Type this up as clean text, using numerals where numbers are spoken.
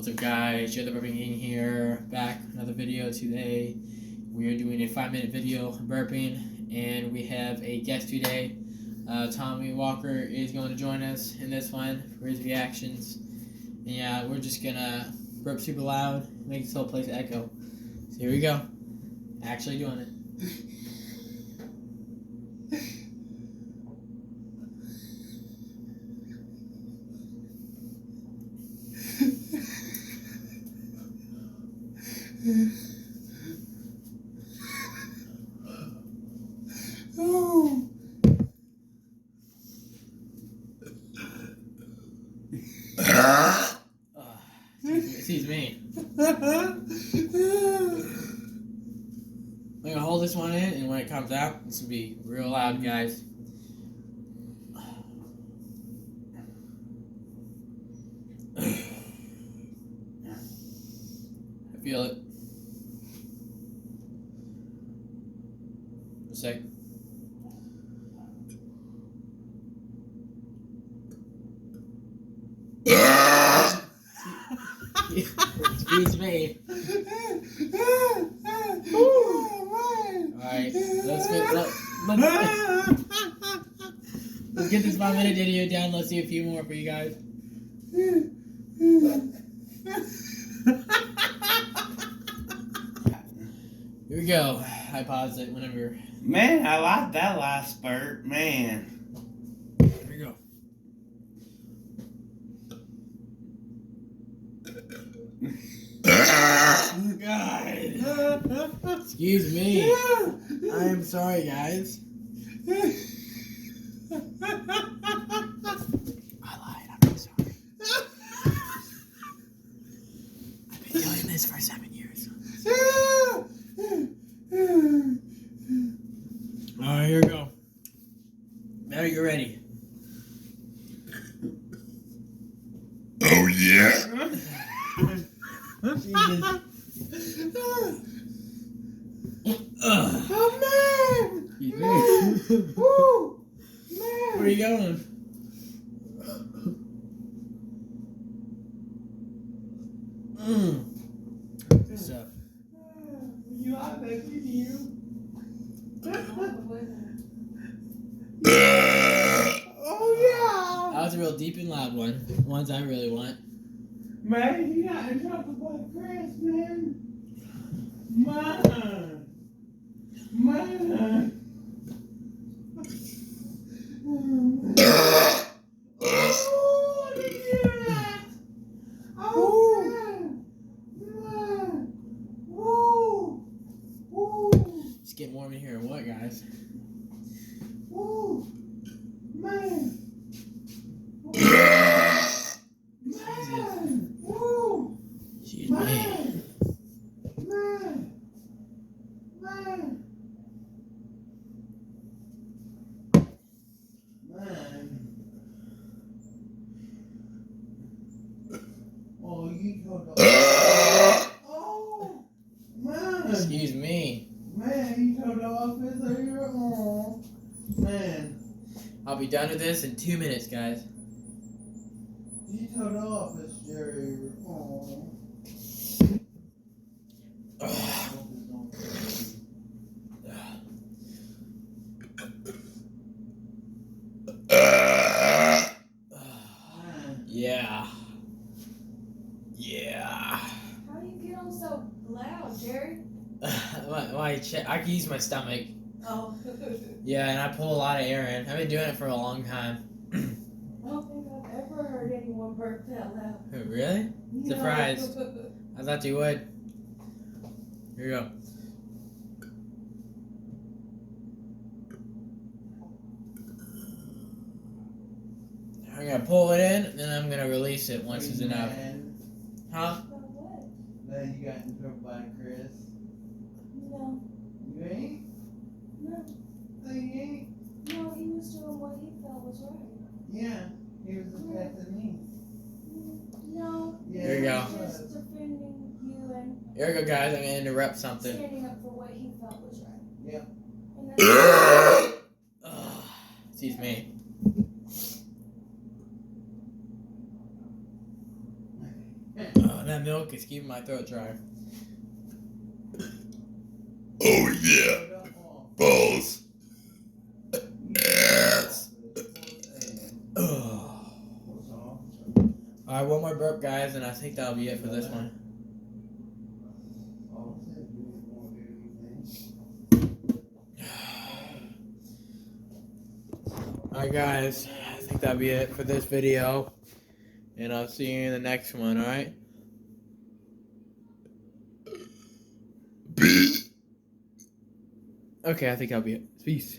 What's up, guys? Joe the Burping here, back with another video today. We are doing a 5-minute video on burping, and we have a guest today. Tommy Walker is going to join us in this one for his reactions. And yeah, we're just gonna burp super loud, make this whole place echo. So here we go. Actually doing it. Oh. Excuse me. I'm gonna hold this one in, and when it comes out, it's gonna be real loud, guys. I feel it. A sec. Excuse me. Alright, let's get this 5-minute video down. Let's see a few more for you guys. Here we go. I pause it whenever. Man, I like that last spurt, man. Here we go. God. Excuse me. I am sorry, guys. I lied. I'm really sorry. I've been doing this for 7 years. Alright, here we go. Now you're ready. Oh, yeah. Jesus. Oh, man. Woo. Man. Where are you going? What's up? You are making you. Oh, yeah. That was a real deep and loud one. Ones I really want. Man, you got in trouble by Chris, man. Man. Man. Oh, did you hear that? Oh, man. Man. Woo. Woo. It's getting warm in here or what, guys? Woo. Man. Man. Woo. Excuse me. Man. Man. Man. Man. Oh, you told off. Oh, man. Excuse me. Man, you told the office here. Oh, man. I'll be done with this in 2 minutes, guys. You told the office, Jerry. Oh. Yeah. Yeah. How do you get them so loud, Jerry? I can use my stomach. Oh. Yeah, and I pull a lot of air in. I've been doing it for a long time. I don't think I've ever heard anyone burp that loud. Really? No. Surprised. I thought you would. Here we go. I'm gonna pull it in, and then I'm gonna release it once it's enough. Man. Huh? About what? Man, you got in trouble by Chris. No. You ain't? No. No, you ain't? No, he was doing what he felt was right. Yeah. He was attacking me. No. Yeah. Here you go. He was just defending you and Here we go, guys. I'm gonna interrupt something. standing up for what he felt was right. Yeah. And that's Excuse me. That milk is keeping my throat dry. Oh yeah, balls. Yes. Alright, one more burp, guys, and I think that'll be it for this one. Alright, guys, I think that'll be it for this video, and I'll see you in the next one, alright? Okay, I think that'll be it. Peace.